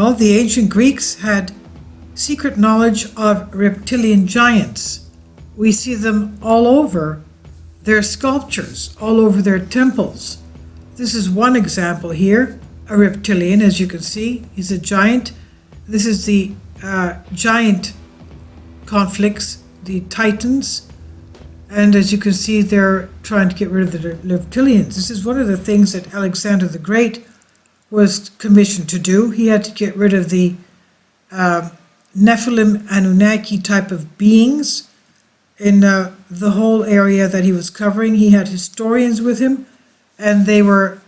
Well, the ancient Greeks had secret knowledge of reptilian giants. We see them all over their sculptures, all over their temples. This is one example here, a reptilian, as you can see. He's a giant. This is the giant conflicts, the Titans. And as you can see, they're trying to get rid of the reptilians. This is one of the things that Alexander the Great was commissioned to do. He had to get rid of the Nephilim, Anunnaki type of beings in the whole area that he was covering. He had historians with him, and they were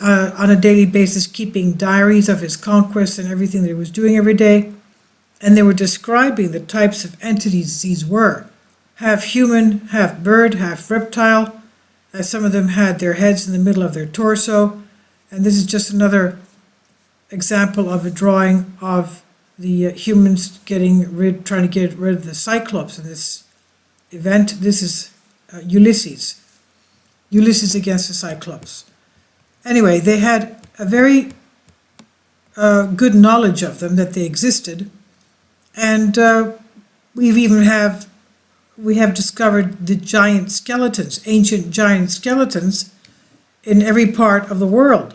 on a daily basis keeping diaries of his conquests and everything that he was doing every day. And they were describing the types of entities these were. Half human, half bird, half reptile. Some of them had their heads in the middle of their torso. And this is just another example of a drawing of the humans trying to get rid of the Cyclops in this event. This is Ulysses. Ulysses against the Cyclops. Anyway, they had a very good knowledge of them, that they existed. And we have discovered the giant skeletons, ancient giant skeletons, in every part of the world.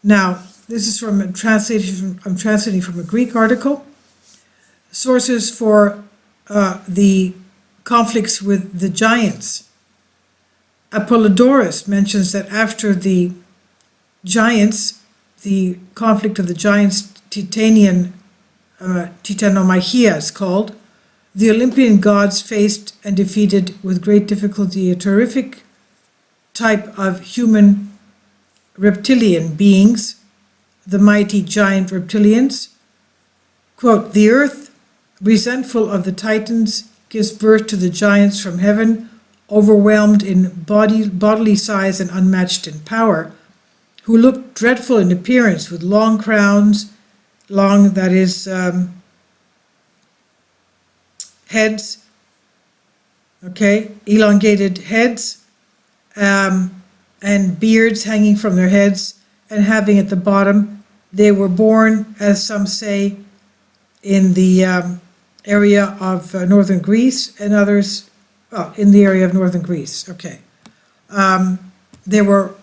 Now, this is I'm translating from a Greek article. Sources for the conflicts with the giants. Apollodorus mentions that after the giants, the conflict of the giants, Titanomachia is called, the Olympian gods faced and defeated with great difficulty a terrific type of human reptilian beings, the mighty giant reptilians. Quote, the earth, resentful of the Titans, gives birth to the giants from heaven, overwhelmed in bodily size and unmatched in power, who look dreadful in appearance with long crowns, heads, elongated heads, and beards hanging from their heads, and having at the bottom, they were born, as some say, in the area of northern Greece, and others, in the area of northern Greece. Okay. They were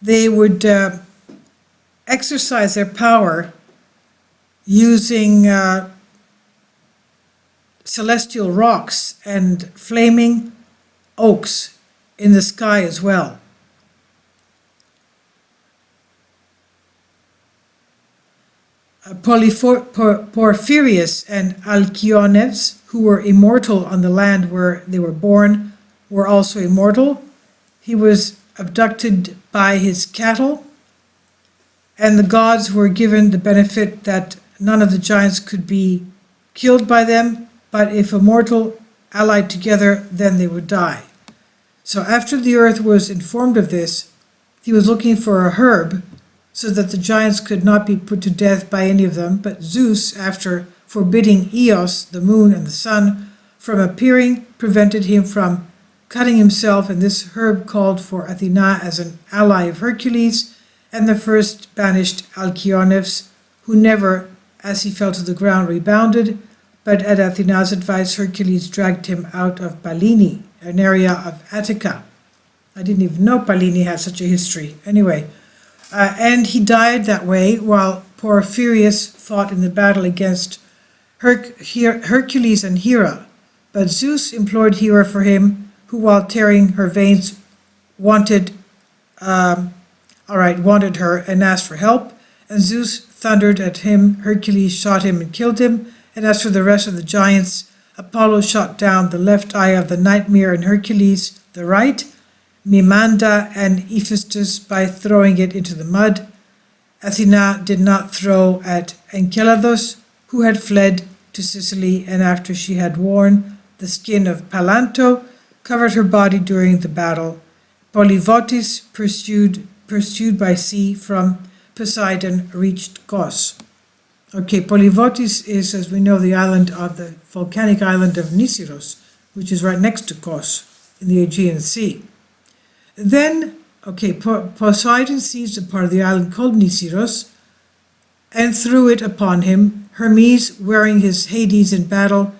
they would exercise their power using celestial rocks and flaming oaks in the sky as well. Porphyrius and Alkyoneves, who were immortal on the land where they were born, were also immortal. He was abducted by his cattle, and the gods were given the benefit that none of the giants could be killed by them, but if immortal allied together, then they would die. So after the earth was informed of this, he was looking for a herb so that the giants could not be put to death by any of them, but Zeus, after forbidding Eos, the moon and the sun, from appearing, prevented him from cutting himself, and this herb called for Athena as an ally of Hercules, and the first banished Alkyoneves, who never, as he fell to the ground, rebounded, but at Athena's advice, Hercules dragged him out of Pallene, an area of Attica. I didn't even know Pallene had such a history. Anyway, and he died that way while Porphyrius fought in the battle against Hercules and Hera. But Zeus implored Hera for him, who, while tearing her veins, wanted her and asked for help. And Zeus thundered at him, Hercules shot him and killed him. And as for the rest of the giants, Apollo shot down the left eye of the nightmare in Hercules, the right, Mimanda and Hephaestus by throwing it into the mud. Athena did not throw at Enceladus, who had fled to Sicily, and after she had worn the skin of Palanto, covered her body during the battle. Polyvotis, pursued by sea from Poseidon, reached Kos. Okay, Polyvotis is, as we know, the volcanic island of Nisyros, which is right next to Kos in the Aegean Sea. Then, okay, Poseidon seized a part of the island called Nisiros and threw it upon him. Hermes, wearing his Hades in battle,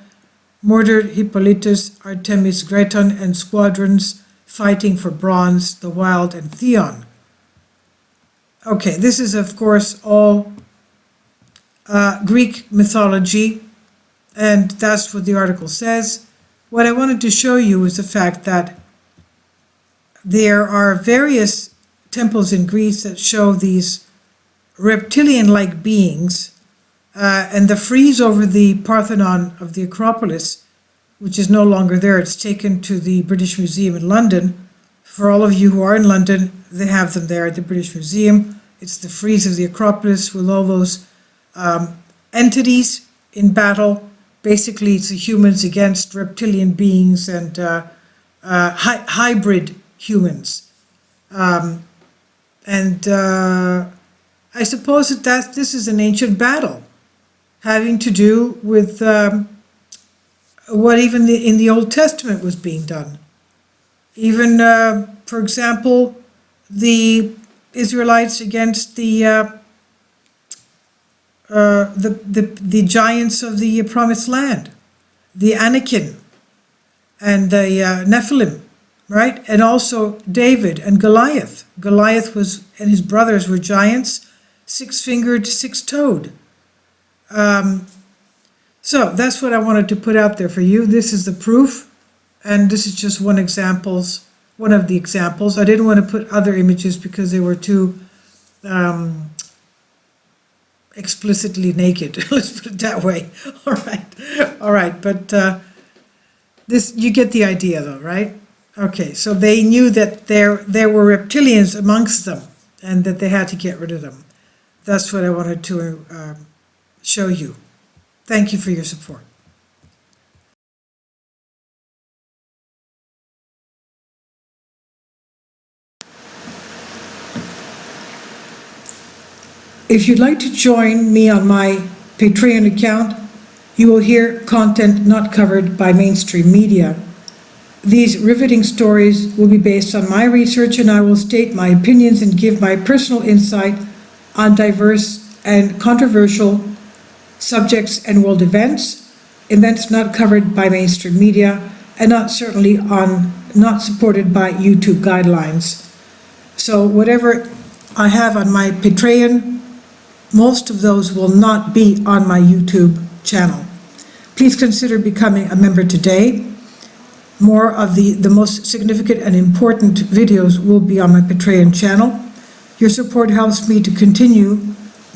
murdered Hippolytus, Artemis, Greton, and squadrons fighting for bronze, the wild, and Theon. Okay, this is of course all Greek mythology, and that's what the article says. What I wanted to show you is the fact that there are various temples in Greece that show these reptilian-like beings, and the frieze over the Parthenon of the Acropolis, which is no longer there, it's taken to the British Museum in London. For all of you who are in London, they have them there at the British Museum. It's the frieze of the Acropolis with all those entities in battle. Basically, it's the humans against reptilian beings and hybrid humans. I suppose that this is an ancient battle having to do with what even in the Old Testament was being done. Even, for example, the Israelites against the giants of the Promised Land, the Anakim and the Nephilim, right? And also David and Goliath. Goliath and his brothers were giants, six-fingered, six-toed. So that's what I wanted to put out there for you. This is the proof, and this is just one of the examples. I didn't want to put other images because they were too explicitly naked. Let's put it that way. All right. But this, you get the idea, though, right? Okay. So they knew that there were reptilians amongst them, and that they had to get rid of them. That's what I wanted to show you. Thank you for your support. If you'd like to join me on my Patreon account, you will hear content not covered by mainstream media. These riveting stories will be based on my research, and I will state my opinions and give my personal insight on diverse and controversial subjects and world events not covered by mainstream media, and not supported by YouTube guidelines. So whatever I have on my Patreon, most of those will not be on my YouTube channel. Please consider becoming a member today. More of the most significant and important videos will be on my Patreon channel. Your support helps me to continue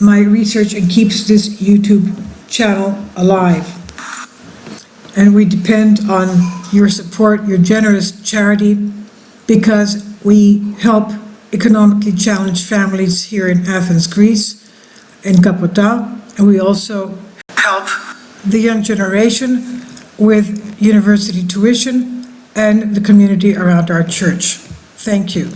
my research and keeps this YouTube channel alive. And we depend on your support, your generous charity, because we help economically challenged families here in Athens, Greece, in Kapota, and we also help the young generation with university tuition and the community around our church. Thank you.